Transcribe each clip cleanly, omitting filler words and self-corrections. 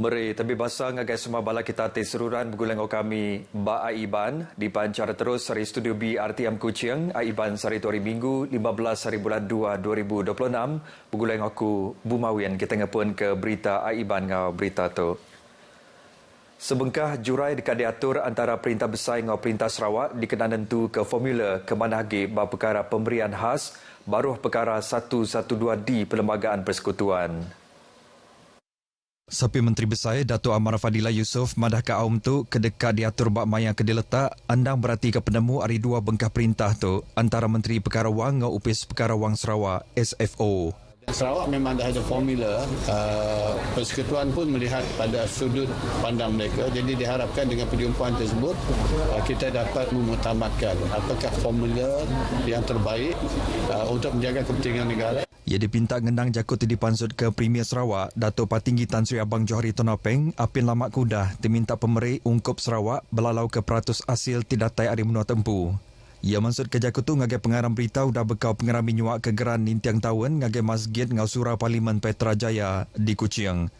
Meri tapi basa ngagai semua bala kita seruran bergulang kami Ba Aiban di pancar terus dari studio B RTM Kuching Aiban hari tu hari Minggu 15 hari bulan 2 2026 bergulang aku Bumawian kita ngapun ke berita Aiban ngau berita tu. Sebengkah jurai dekat diatur antara Perintah Besar dengan Perintah Sarawak dikenaan tentu ke formula ke mana lagi bab perkara pemberian khas baruh perkara 112D Perlembagaan Persekutuan. Sapi Menteri Besar Dato' Amar Fadilah Yusof madah ke aum tu kedekat diatur bab maya ke diletak andang berarti ke penemu hari dua bengkah perintah tu antara Menteri Perkara Wang dengan Upis Perkara Wang Sarawak SFO. Sarawak memang dah ada formula, persekutuan pun melihat pada sudut pandang mereka, jadi diharapkan dengan perjumpaan tersebut kita dapat memutamatkan apakah formula yang terbaik untuk menjaga kepentingan negara. Ia dipinta ngendang jakut di pansut ke Premier Sarawak, Dato' Patinggi Tan Sri Abang Johari Tonopeng, Apin Lamak Kudah, diminta pemerih ungkup Sarawak belalau ke peratus asil tidatai hari menua tempu. Ia maksud ke jakut tu ngagai pengarang berita dah bekau pengarang minyuak ke geran nintiang tahun ngagai masjid ngau surau Parlimen Petra Jaya di Kuching.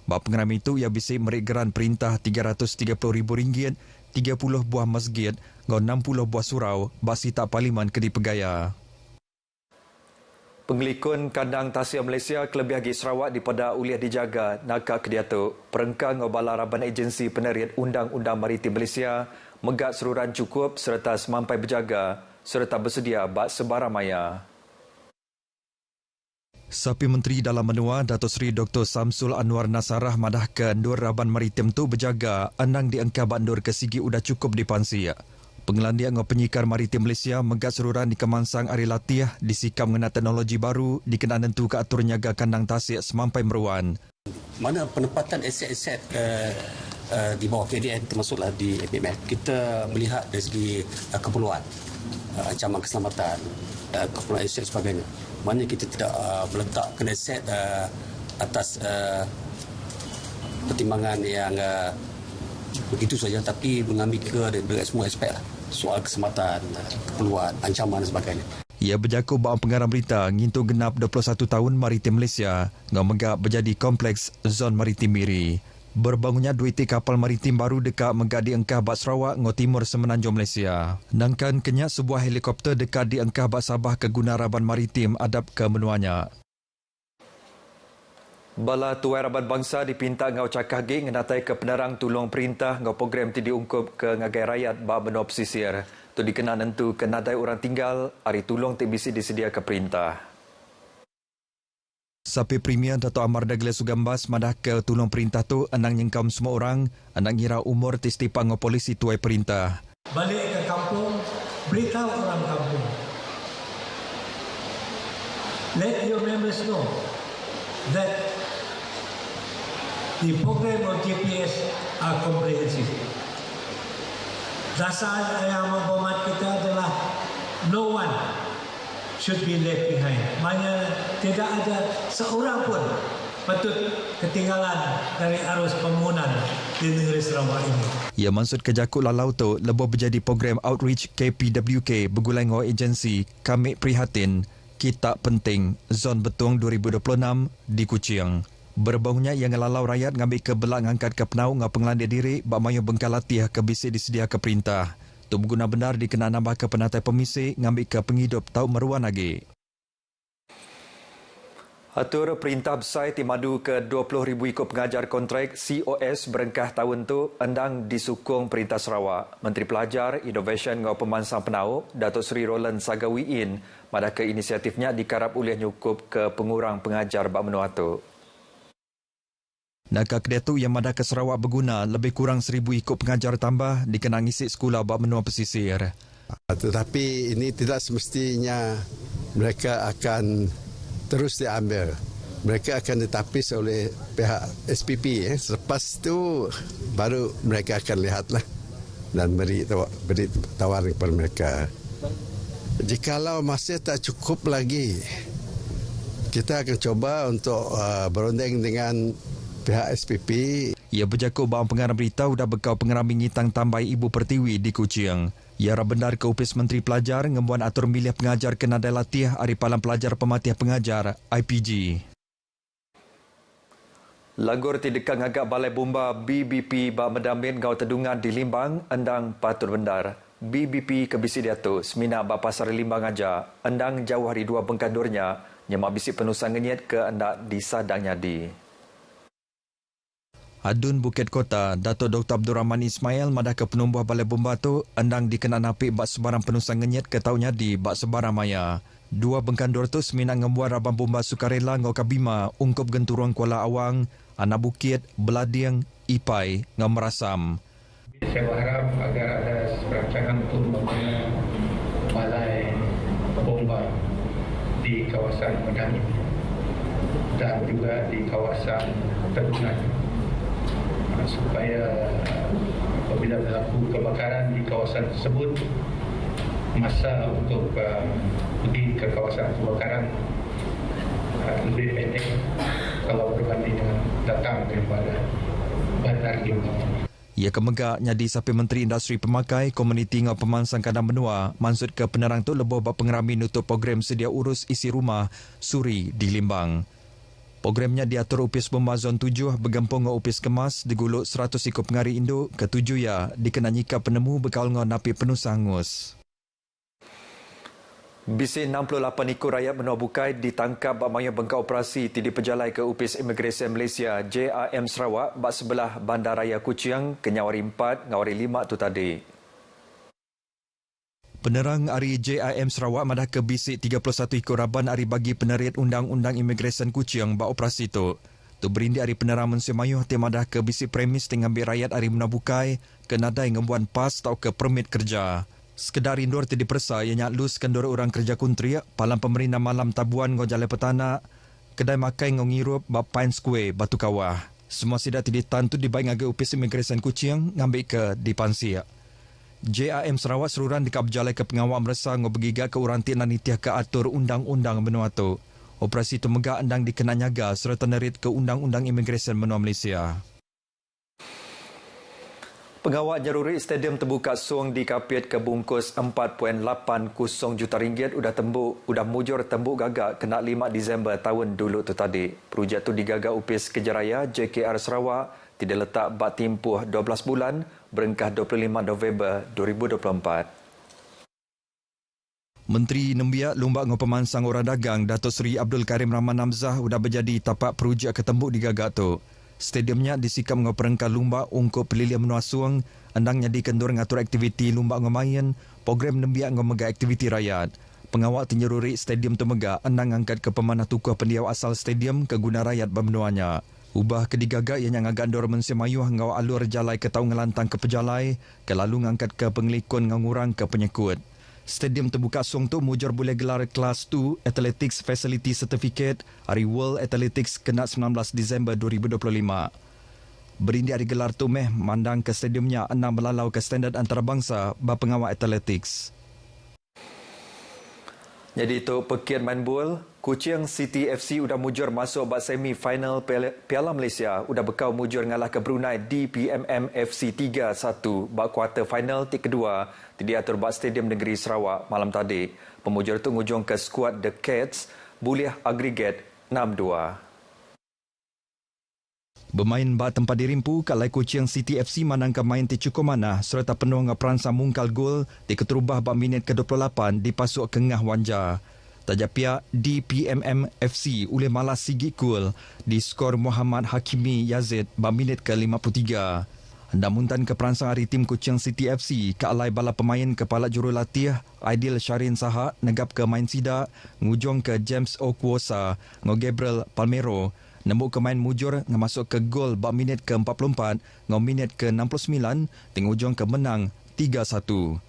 Bab pengarang itu ia bisik merik geran perintah RM330,000, 30 buah masjid ngau 60 buah surau bak sita Parlimen ke dipegaya. Penglikun kandang Tasik Malaysia kelebih lagi Sarawak daripada uliah dijaga nakak kediatuk. Perengkang ngobala Raban Agensi Penerian Undang-Undang Maritim Malaysia megat seruran cukup serta semampai berjaga serta bersedia bak sebarang maya. Sapi Menteri Dalam Menua Dato' Seri Dr. Samsul Anwar Nasarah madah ke Nur Raban Maritim tu berjaga andang diangka bandur ke sigi udah cukup dipansi. Pengelandia dengan Penyikar Maritim Malaysia megat seruran di Kemansang Ari Latih disikam mengenai teknologi baru dikenaan tentu ke atur nyaga kandang Tasik semampai meruan. Mana penempatan aset-aset di bawah KDN termasuklah di MPMF, kita melihat dari segi keperluan, ancaman keselamatan, keperluan aset sebagainya. Mana kita tidak meletakkan aset atas pertimbangan yang begitu saja, tapi mengambil dari semua aspek lah. Soal keselamatan, keperluan, ancaman dan sebagainya. Ia berjaku bahawa pengarang berita ngintu genap 21 tahun Maritim Malaysia ngau megak berjadi kompleks zon maritim Miri. Berbangunnya duiti kapal maritim baru dekat megak di engkah bak Sarawak ngau timur semenanjung Malaysia. Nangkan kenyak sebuah helikopter dekat di engkah bak Sabah ke guna Raban Maritim adap ke menuanya. Bala Tuai Raban Bangsa dipinta ngau cakah geng ngenatai ke penerang tulung perintah ngau program ti diungkup ke ngagai rakyat bak benua pesisir. Tu dikenal nentu ke nadai orang tinggal, hari tulung ti bisi disedia ke perintah. Sapi Premier Dato' Amar Dagles Sugambas madah ke tulung perintah tu anang nyengkam semua orang, anang ngira umur ti setipa ngau polisi tuai perintah. Balik ke kampung, beritahu orang kampung. Let your members know that the program of GPS are comprehensive. Dasar yang membuat kita adalah no one should be left behind. Maknanya tidak ada seorang pun patut ketinggalan dari arus pembangunan di negeri Sarawak ini. Ia maksud ke jakut lalau tu lebih berjadi program outreach KPWK bergulang ngau agensi Kami Prihatin Kita Penting Zon Betung 2026 di Kuching. Berbangunnya yang ngelalau rakyat ngambil ke belak ngangkat ke penau ngau pengelandia diri bak mayu bengkal latih ke bisi disedia ke perintah. Tu berguna benar dikenal nambah ke penatai pemisik ngambil ke penghidup tau meruan lagi. Atur Perintah Besar Timadu ke 20,000 ikut pengajar kontrak COS berengkah tahun tu endang disukung Perintah Sarawak. Menteri Pelajar, Innovation ngau Pemansang Penau, Dato' Seri Roland Sagawiin madah ke inisiatifnya dikarap oleh nyukup ke pengurang pengajar bak menua tu. Nakak dia tu yang madah ke Sarawak berguna lebih kurang 1,000 ikut pengajar tambah dikenang isi sekolah bak menua pesisir. Tetapi ini tidak semestinya mereka akan terus diambil. Mereka akan ditapis oleh pihak SPP. Selepas itu baru mereka akan lihatlah dan beri tawaran kepada mereka. Jikalau masih tak cukup lagi, kita akan coba untuk berunding dengan pihak SPP. Ia berjaku bahawa pengarang berita sudah bekau pengarang ngitang tambai Ibu Pertiwi di Kuching. Ia benar ke Upis Menteri Pelajar ngembuan atur milih pengajar ke nadai latih Hari Palang Pelajar Pematih Pengajar IPG. Lagur ti dekang agak balai bomba BBP bak mendamin gau tedungan di Limbang, endang patut bendar. BBP ke bisi diatuk, semina bak pasar Limbang aja, endang jauh hari dua bengkandurnya, nyemak bisi penusang ngenyet ke endak di Sadang Nyadi. Adun Bukit Kota, Datuk Dr. Abdul Rahman Ismail madah ke penumbuh balai bomba tu, endang dikenal napik bak sebarang penusang ngenyet ke Tau Nyadi bak sebarang maya. Dua bengkandur tu semina ngembuat rabang bomba sukarela ngau Kabima, ungkup genturung Kuala Awang, Anak Bukit, Belading, Ipai, ngau Merasam. Saya berharap agar ada perancangan untuk membangun balai bomba di kawasan Padang dan juga di kawasan Tedungan supaya apabila berlaku kebakaran di kawasan tersebut, masa untuk pergi ke kawasan kebakaran lebih pendek kalau berbanding dengan datang daripada Bandar Limbang. Ia kemegak nyadi sapi Menteri Industri Pemakai Komuniti ngau Pemansang Kadang Benua maksud ke penerang tu lebih bak pengerami nutup program sedia urus isi rumah suri di Limbang. Programnya diatur Upis Bomba Zon 7 bergempung ngau Upis Kemas diguluk 100 ikut pengari induk ke-7 ya dikena nyika penemu bekal ngau napi penusang ngus. Bisi 68 ikut rakyat Benua Bukai ditangkap bak maya bengkau operasi tidi pejalai ke Upis Imigresen Malaysia JRM Sarawak bak sebelah Bandaraya Kuching ke Nyawari 4 ngawari 5 tu tadi. Penerang Ari JIM Sarawak madah ke bisik 31 ikut raban Ari bagi penerit Undang-Undang Imigresen Kuching bak operasi tu. Tu berindi Ari penerang Mensemayuh ti madah ke bisik premis dengan ambil rakyat Ari Benua Bukai ke nadai ngembuan pas atau ke permit kerja. Sekedar indur ti dipersa ianya lus kendor orang kerja kuntri palang pemerintah malam tabuan ngau Jalai Petana kedai makai ngau ngirup bak Pine Square Batu Kawah. Semua sidak ti ditantu dibaik ngagai Upis Imigresen Kuching ngambil ke di Pansia. JRM Sarawak seruran dikap jalai ke pengawal merasa ngau bergigat ke uranti nanitiah ke atur Undang-Undang Benua tu. Operasi tu megak endang dikena nyaga serta nerit ke Undang-Undang Imigresen Benua Malaysia. Pengawal jaruri Stadium Terbuka Suong di Kapit ke bungkus 4.80 juta ringgit udah mujur tembuk gagak kena 5 Disember tahun dulu tu tadi. Projek tu digagak Upis Kejaraya JKR Sarawak tidak letak bak timpuh 12 bulan berengkah 25 November 2024. Menteri Nembiak Lumbak ngau Pemansang Orang Dagang Datuk Seri Abdul Karim Rahman Hamzah udah berjadi tapak projek ketembuk digagak tu. Stadiumnya disikap ngau perengkah Lumbak ungkup pelilian menua suang, endang nyadi kendur ngatur aktiviti Lumbak ngau main, program Nembiak ngau mega aktiviti rakyat. Pengawal tinjeruri stadium tu mega endang angkat ke pemanah tukuh pendiau asal stadium ke guna rakyat bermenuanya. Ubah kedigagak yang ngagandor Mensemayuh ngau alur jalai ke Tau Ngelantang ke Pejalai, ke lalu ngangkat ke Pengelikun ngangurang ke Penyekut. Stadium Terbuka Suong tu mujur boleh gelar Kelas 2 Athletics Facility Certificate hari World Athletics kena 19 Disember 2025. Berindi hari gelar tu mandang ke stadiumnya enam melalau ke standard antarabangsa bak pengawal athletics. Jadi itu pekiat main bola, Kuching City FC udah mujur masuk bak semi final Piala Malaysia, udah bekau mujur ngalah ke Brunei DPMM FC 3-1 bak kuarter final ti kedua diatur bak Stadium Negeri Sarawak malam tadi. Pemujur tu ngujung ke skuad The Cats boleh agregat 6-2. Bermain bak tempat dirimpu, kalai Kuching City FC manang ke main ti cukup mana serta penuh ngah peransang mungkal gol di keterubah bak minit ke-28 dipasuk ke ngah wanja. Tajak pihak DPMM FC oleh malas sigi gol di skor Muhammad Hakimi Yazid bak minit ke-53. Namun ke peransang hari tim Kuching City FC ke alai bala pemain kepala jurulatih Aidil Syarin Saha negap ke main sidak ngujung ke James Okuosa ngo Gabriel Palmero. Nembuk ke main mujur masuk ke gol bak minit ke-44 ngau minit ke-69 tengok ujung ke menang 3-1.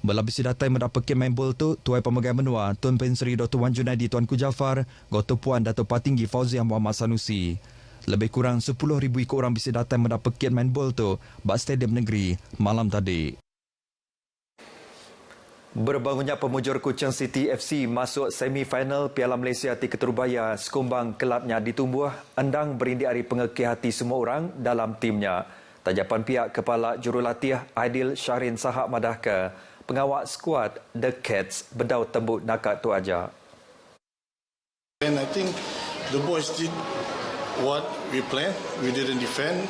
Belabisi datai mendapat main bol tu Tuai Pemegang Benua Tun Penseri Dr. Wan Junaidi Tuanku Jafar Gotu Puan Datuk Patinggi Fauziah Muhammad Sanusi. Lebih kurang 10,000 ikut orang bisi datai mendapat main bol tu bak Stadium Negeri malam tadi. Berbangunnya pemujur Kuching City FC masuk semi-final Piala Malaysia ti Keterubaya sekumbang kelabnya ditumbuh endang berindi hari pengekeh hati semua orang dalam timnya. Tajapan pihak kepala jurulatih Aidil Syarin Sahak madah ke pengawal skuad The Cats bedau tembuk nakat tu aja. And I think the boys did what we play. We didn't defend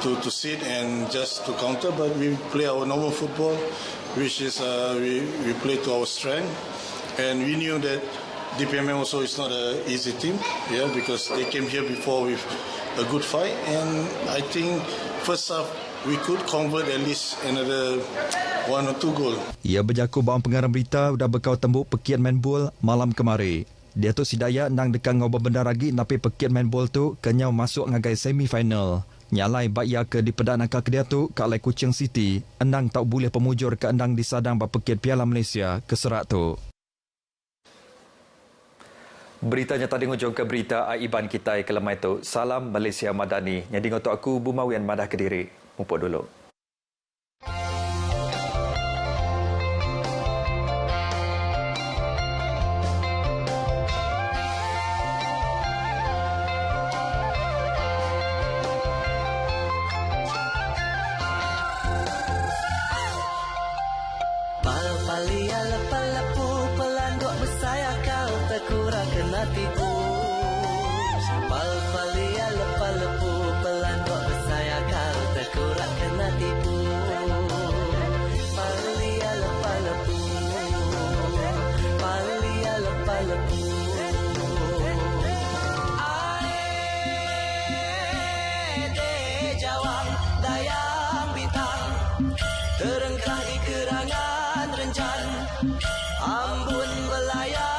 to sit and just to counter, but we play our normal football, which is we play to our strength. And we knew that DPMM also is not an easy team, because they came here before with a good fight. And I think first half we could convert at least another 1 or 2 goal. Ia berjaku bawang pengarang berita udah berkau tembuk pekian main bola malam kemarin. Dia tu sidaya nang dekat ngau benda lagi napi pekian main bola tu kenyau masuk ngagai semi-final. Nyalai bak ia ke di pedang angka dia tu kat Lai Kuching City, endang tak boleh pemujur ke endang di sadang bak pekian Piala Malaysia ke serak tu. Beritanya tadi ngujung ke berita Aiban kita ke lemai tu. Salam Malaysia Madani. Jadi ngotok aku Bumawian Madah Kediri. Mumpuk dulu. Palia lepa-lepu pelanduk bersaya kau terkurang kena tipu. Palia lepa-lepu pelanduk bersaya kau terkurang kena tipu. Palia lepa-lepu, palia lepa-lepu. Ae jawang dayang bintang terengkah di kerangan rencan ambun belayar.